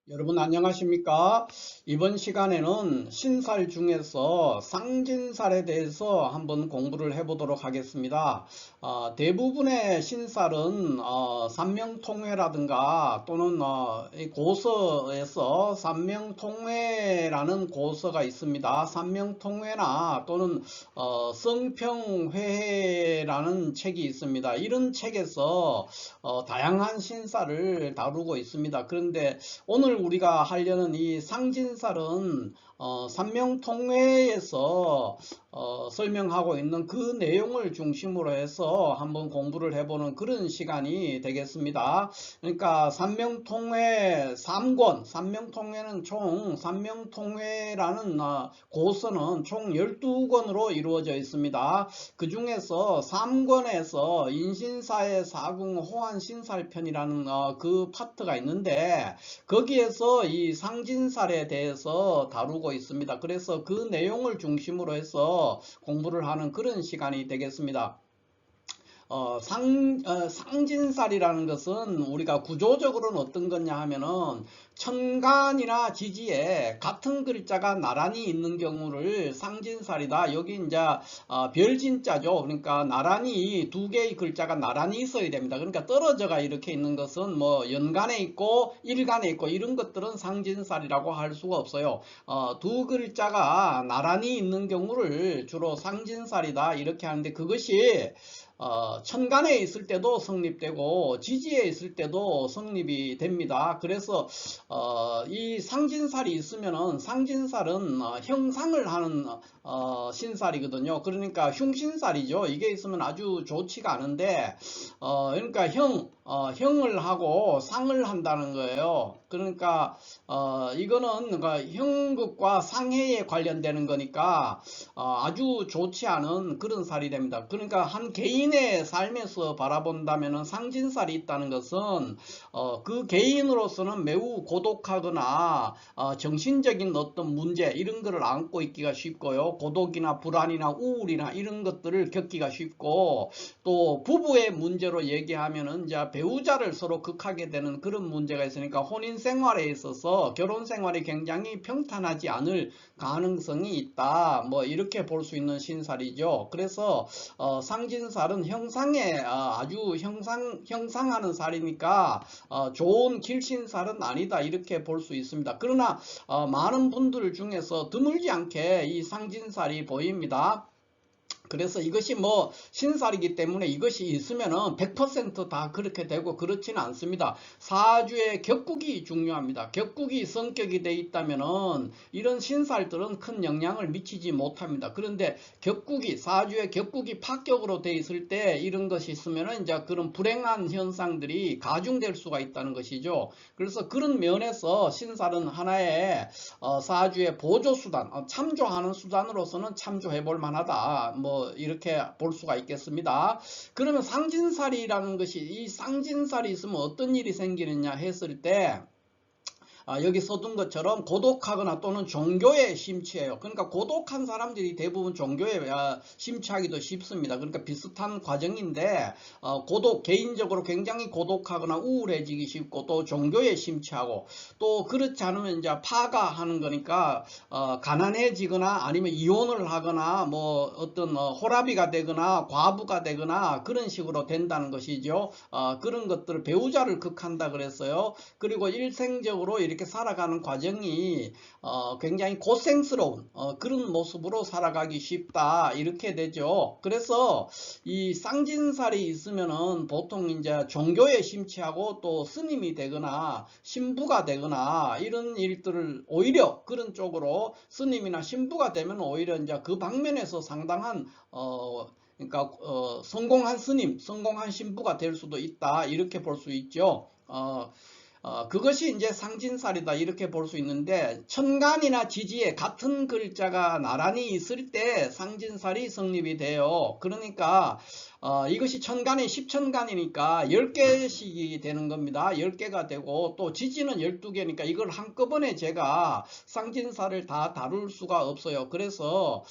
여러분 안녕하십니까? 이번 시간에는 신살 중에서 상진살에 대해서 한번 공부를 해보도록 하겠습니다. 대부분의 신살은 산명통회라든가 또는 이 고서에서 산명통회라는 고서가 있습니다. 산명통회나 또는 성평회라는 책이 있습니다. 이런 책에서 다양한 신살을 다루고 있습니다. 그런데 오늘 우리가 하려는 이 상진살은 산명통회에서 설명하고 있는 그 내용을 중심으로 해서 한번 공부를 해보는 그런 시간이 되겠습니다. 그러니까 산명통회 3권, 산명통회는 총 산명통회라는 고서는 총 12권으로 이루어져 있습니다. 그 중에서 3권에서 인신사의 사궁 호환신살편이라는 그 파트가 있는데 거기에서 이 상진살에 대해서 다루고 있습니다. 그래서 그 내용을 중심으로 해서 공부를 하는 그런 시간이 되겠습니다. 상진살이라는 것은 우리가 구조적으로는 어떤 거냐 하면은 천간이나 지지에 같은 글자가 나란히 있는 경우를 상진살이다. 여기 이제 별진자죠. 그러니까 나란히 두 개의 글자가 나란히 있어야 됩니다. 그러니까 떨어져가 이렇게 있는 것은 뭐 연간에 있고 일간에 있고 이런 것들은 상진살이라고 할 수가 없어요. 두 글자가 나란히 있는 경우를 주로 상진살이다 이렇게 하는데 그것이 천간에 있을 때도 성립되고 지지에 있을 때도 성립이 됩니다. 그래서 이 상진살이 있으면은 상진살은 형상을 하는 신살이거든요. 그러니까 흉신살이죠. 이게 있으면 아주 좋지가 않은데 그러니까 형을 하고 상을 한다는 거예요. 그러니까 이거는 그러니까 형극과 상해에 관련되는 거니까 아주 좋지 않은 그런 살이 됩니다. 그러니까 한 개인의 삶에서 바라본다면 상진살이 있다는 것은 그 개인으로서는 매우 고독하거나 정신적인 어떤 문제 이런 거를 안고 있기가 쉽고요. 고독이나 불안이나 우울이나 이런 것들을 겪기가 쉽고 또 부부의 문제로 얘기하면은 이제 배우자를 서로 극하게 되는 그런 문제가 있으니까 혼인 생활에 있어서 결혼 생활이 굉장히 평탄하지 않을 가능성이 있다. 뭐 이렇게 볼 수 있는 신살이죠. 그래서 상진살은 형상에 아주 형상하는 살이니까 좋은 길신살은 아니다 이렇게 볼 수 있습니다. 그러나 많은 분들 중에서 드물지 않게 이 상진살이 보입니다. 그래서 이것이 뭐 신살이기 때문에 이것이 있으면은 100%다 그렇게 되고 그렇지는 않습니다. 사주의 격국이 중요합니다. 격국이 성격이 돼 있다면은 이런 신살들은 큰 영향을 미치지 못합니다. 그런데 사주의 격국이 파격으로 돼 있을 때 이런 것이 있으면은 이제 그런 불행한 현상들이 가중될 수가 있다는 것이죠. 그래서 그런 면에서 신살은 하나의 사주의 보조수단, 참조하는 수단으로서는 참조해 볼 만하다. 뭐 이렇게 볼 수가 있겠습니다. 그러면 상진살이라는 것이 이 상진살이 있으면 어떤 일이 생기느냐 했을 때 여기 써둔 것처럼 고독하거나 또는 종교에 심취해요. 그러니까 고독한 사람들이 대부분 종교에 심취하기도 쉽습니다. 그러니까 비슷한 과정인데 개인적으로 굉장히 고독하거나 우울해지기 쉽고 또 종교에 심취하고 또 그렇지 않으면 이제 파가하는 거니까 가난해지거나 아니면 이혼을 하거나 뭐 어떤 호라비가 되거나 과부가 되거나 그런 식으로 된다는 것이죠. 그런 것들을 배우자를 극한다 그랬어요. 그리고 일생적으로 이렇게 살아가는 과정이 굉장히 고생스러운 그런 모습으로 살아가기 쉽다 이렇게 되죠. 그래서 이 쌍진살이 있으면은 보통 이제 종교에 심취하고 또 스님이 되거나 신부가 되거나 이런 일들을 오히려 그런 쪽으로 스님이나 신부가 되면 오히려 이제 그 방면에서 상당한 그러니까 성공한 스님, 성공한 신부가 될 수도 있다 이렇게 볼 수 있죠. 그것이 이제 상진살이다 이렇게 볼 수 있는데 천간이나 지지에 같은 글자가 나란히 있을 때 상진살이 성립이 돼요. 그러니까 이것이 천간이 10천간이니까 10개씩이 되는 겁니다. 10개가 되고 또 지지는 12개니까 이걸 한꺼번에 제가 상진사를 다 다룰 수가 없어요. 그래서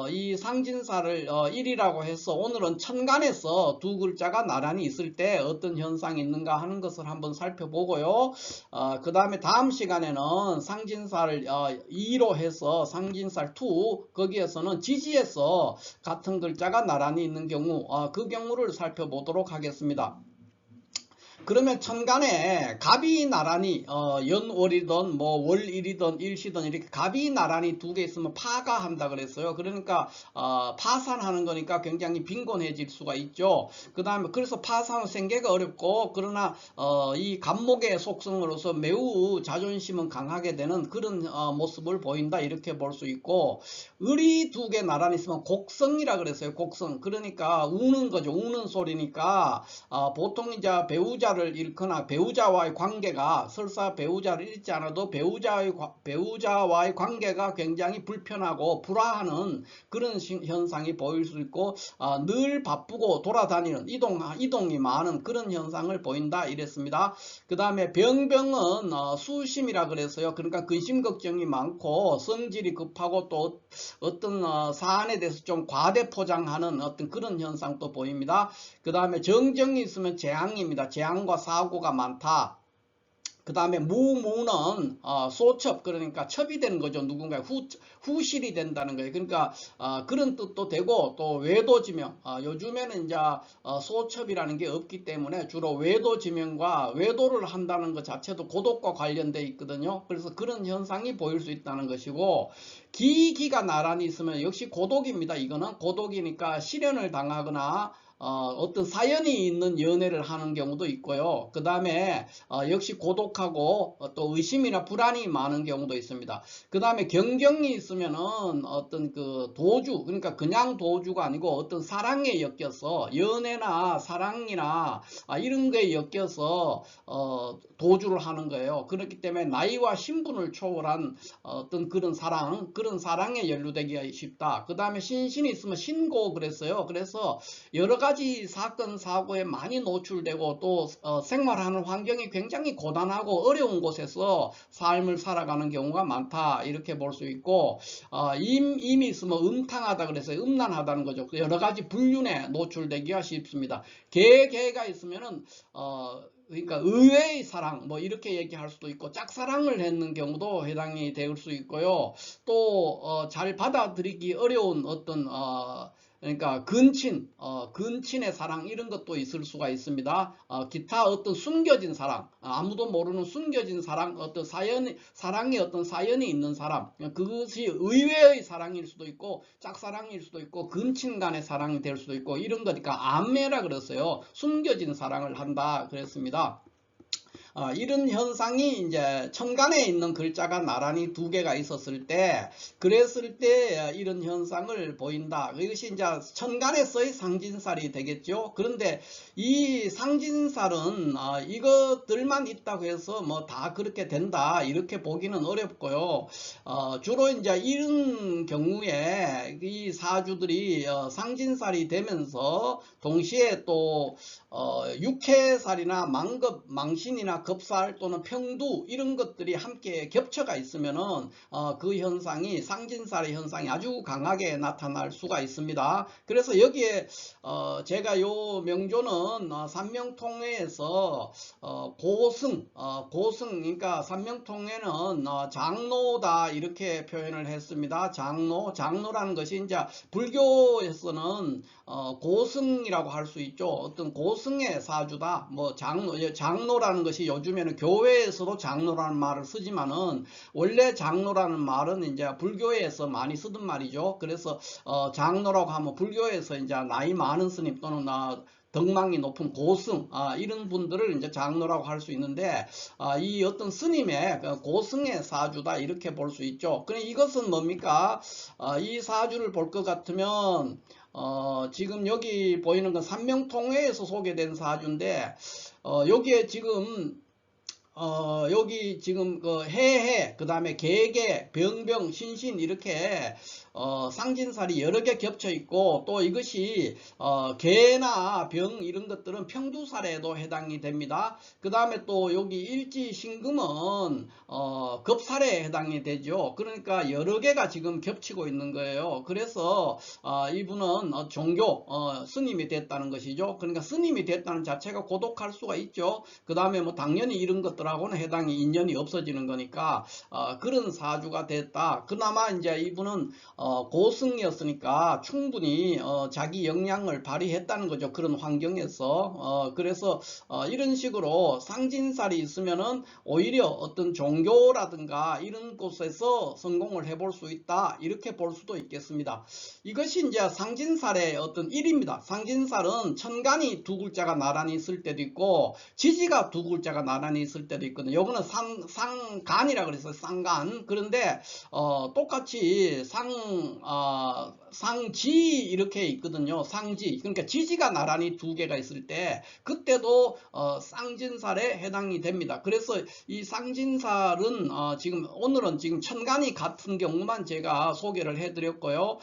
이 상진사를 1이라고 해서 오늘은 천간에서 두 글자가 나란히 있을 때 어떤 현상이 있는가 하는 것을 한번 살펴보고요. 그 다음에 다음 시간에는 상진사를 2로 해서 상진사 2, 거기에서는 지지에서 같은 글자가 나란히 있는 경우 그 경우를 살펴보도록 하겠습니다. 그러면 천간에 갑이 나란히 연월이든 뭐 월일이든 일시든 이렇게 갑이 나란히 두 개 있으면 파가 한다 그랬어요. 그러니까 파산하는 거니까 굉장히 빈곤해질 수가 있죠. 그 다음에 그래서 파산은 생계가 어렵고 그러나 이 갑목의 속성으로서 매우 자존심은 강하게 되는 그런 모습을 보인다 이렇게 볼 수 있고, 을이 두 개 나란히 있으면 곡성이라 그랬어요. 곡성. 그러니까 우는 거죠. 우는 소리니까 보통 이제 배우자를 잃거나 배우자와의 관계가, 설사 배우자를 잃지 않아도 배우자와의 관계가 굉장히 불편하고 불화하는 그런 현상이 보일 수 있고, 늘 바쁘고 돌아다니는 이동이 많은 그런 현상을 보인다 이랬습니다. 그 다음에 병은 수심이라 그랬어요. 그러니까 근심 걱정이 많고 성질이 급하고 또 어떤 사안에 대해서 좀 과대 포장하는 어떤 그런 현상도 보입니다. 그 다음에 정정이 있으면 재앙입니다. 재앙과 사고가 많다. 그 다음에 무는 소첩, 그러니까 첩이 되는 거죠. 누군가의 후실이 된다는 거예요. 그러니까 그런 뜻도 되고, 또 외도지명, 요즘에는 이제 소첩이라는 게 없기 때문에 주로 외도지명과 외도를 한다는 것 자체도 고독과 관련돼 있거든요. 그래서 그런 현상이 보일 수 있다는 것이고, 기가 나란히 있으면 역시 고독입니다. 이거는 고독이니까 실연을 당하거나 어떤 사연이 있는 연애를 하는 경우도 있고요. 그 다음에 역시 고독하고 또 의심이나 불안이 많은 경우도 있습니다. 그 다음에 경경이 있으면은 어떤 그 도주, 그러니까 그냥 도주가 아니고 어떤 사랑에 엮여서, 연애나 사랑이나 이런 거에 엮여서 도주를 하는 거예요. 그렇기 때문에 나이와 신분을 초월한 어떤 그런 사랑에 연루되기가 쉽다. 그 다음에 신신이 있으면 신고 그랬어요. 그래서 여러 가지 사건 사고에 많이 노출되고 또 생활하는 환경이 굉장히 고단하고 어려운 곳에서 삶을 살아가는 경우가 많다 이렇게 볼 수 있고, 임이 있으면 음탕하다 그래서 음란하다는 거죠. 여러 가지 불륜에 노출되기가 쉽습니다. 개가 있으면은 그러니까 의외의 사랑 뭐 이렇게 얘기할 수도 있고, 짝사랑을 했는 경우도 해당이 될 수 있고요. 또 잘 받아들이기 어려운 어떤 그러니까 근친의 사랑 이런 것도 있을 수가 있습니다. 기타 어떤 숨겨진 사랑, 아무도 모르는 숨겨진 사랑, 어떤 사랑의 어떤 사연이 있는 사람, 그것이 의외의 사랑일 수도 있고 짝사랑일 수도 있고 근친 간의 사랑이 될 수도 있고 이런 거니까 암매라 그랬어요. 숨겨진 사랑을 한다 그랬습니다. 이런 현상이 이제 천간에 있는 글자가 나란히 두 개가 있었을 때, 그랬을 때 이런 현상을 보인다. 이것이 이제 천간에서의 상진살이 되겠죠. 그런데 이 상진살은 이것들만 있다고 해서 뭐 다 그렇게 된다 이렇게 보기는 어렵고요. 주로 이제 이런 경우에 이 사주들이 상진살이 되면서 동시에 또 육해살이나 망급, 망신이나 급살 또는 평두 이런 것들이 함께 겹쳐가 있으면은 그 현상이, 상진살의 현상이 아주 강하게 나타날 수가 있습니다. 그래서 여기에 제가 요 명조는 삼명통회에서 고승, 그러니까 삼명통회는 장로다 이렇게 표현을 했습니다. 장로라는 것이 이제 불교에서는 고승이라고 할 수 있죠. 어떤 고승의 사주다. 뭐 장로라는 것이 요즘에는 교회에서도 장로라는 말을 쓰지만은 원래 장로라는 말은 이제 불교에서 많이 쓰던 말이죠. 그래서 장로라고 하면 불교에서 이제 나이 많은 스님 또는 덕망이 높은 고승, 이런 분들을 이제 장로라고 할 수 있는데, 이 어떤 스님의 고승의 사주다 이렇게 볼 수 있죠. 그럼 이것은 뭡니까? 이 사주를 볼 것 같으면 지금 여기 보이는 건 삼명통회에서 소개된 사주인데, 여기에 지금 여기 지금 그 해해, 그 다음에 개개, 병병, 신신 이렇게 상진살이 여러 개 겹쳐 있고, 또 이것이 개나 병 이런 것들은 평두살에도 해당이 됩니다. 그 다음에 또 여기 일지 신금은 급살에 해당이 되죠. 그러니까 여러 개가 지금 겹치고 있는 거예요. 그래서 이분은 종교 스님이 됐다는 것이죠. 그러니까 스님이 됐다는 자체가 고독할 수가 있죠. 그 다음에 뭐 당연히 이런 것들하고는 해당이 인연이 없어지는 거니까 그런 사주가 됐다. 그나마 이제 이분은 고승이었으니까 충분히 자기 역량을 발휘했다는 거죠. 그런 환경에서. 그래서 이런 식으로 상진살이 있으면은 오히려 어떤 종교라든가 이런 곳에서 성공을 해볼 수 있다, 이렇게 볼 수도 있겠습니다. 이것이 이제 상진살의 어떤 일입니다. 상진살은 천간이 두 글자가 나란히 있을 때도 있고 지지가 두 글자가 나란히 있을 때도 있거든요. 요거는 상간이라 그래서 쌍간. 그런데 똑같이 상지 이렇게 있거든요. 상지. 그러니까 지지가 나란히 두 개가 있을 때 그때도 쌍진살에 해당이 됩니다. 그래서 이 쌍진살은 오늘은 지금 천간이 같은 경우만 제가 소개를 해드렸고요.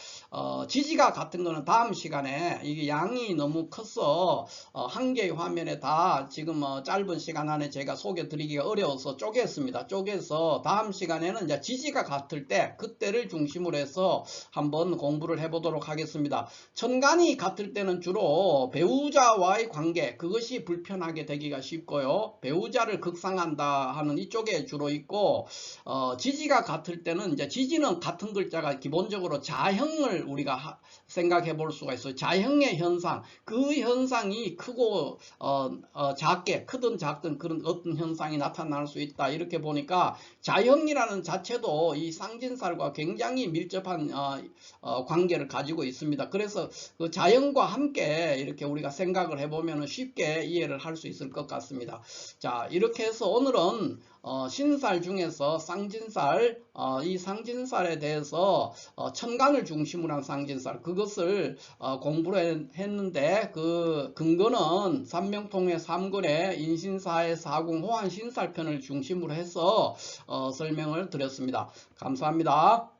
지지가 같은 거는 다음 시간에, 이게 양이 너무 커서 한 개의 화면에 다 지금 짧은 시간 안에 제가 소개 드리기가 어려워서 쪼갰습니다. 쪼개서 다음 시간에는 이제 지지가 같을 때 그때를 중심으로 해서 한번 공부를 해보도록 하겠습니다. 천간이 같을 때는 주로 배우자와의 관계, 그것이 불편하게 되기가 쉽고요. 배우자를 극상한다 하는 이쪽에 주로 있고, 지지가 같을 때는 이제 지지는 같은 글자가 기본적으로 자형을 우리가 생각해 볼 수가 있어요. 자형의 현상, 그 현상이 크고 작게, 크든 작든 그런 어떤 현상이 나타날 수 있다, 이렇게 보니까 자형이라는 자체도 이 상진살과 굉장히 밀접한 관계를 가지고 있습니다. 그래서 그 자형과 함께 이렇게 우리가 생각을 해보면 쉽게 이해를 할 수 있을 것 같습니다. 자, 이렇게 해서 오늘은 신살 중에서 쌍진살, 이 상진살에 대해서 천간을 중심으로 한 상진살, 그것을 공부를 했는데, 그 근거는 삼명통의 3권의 인신사의 4궁 호환신살편을 중심으로 해서 설명을 드렸습니다. 감사합니다.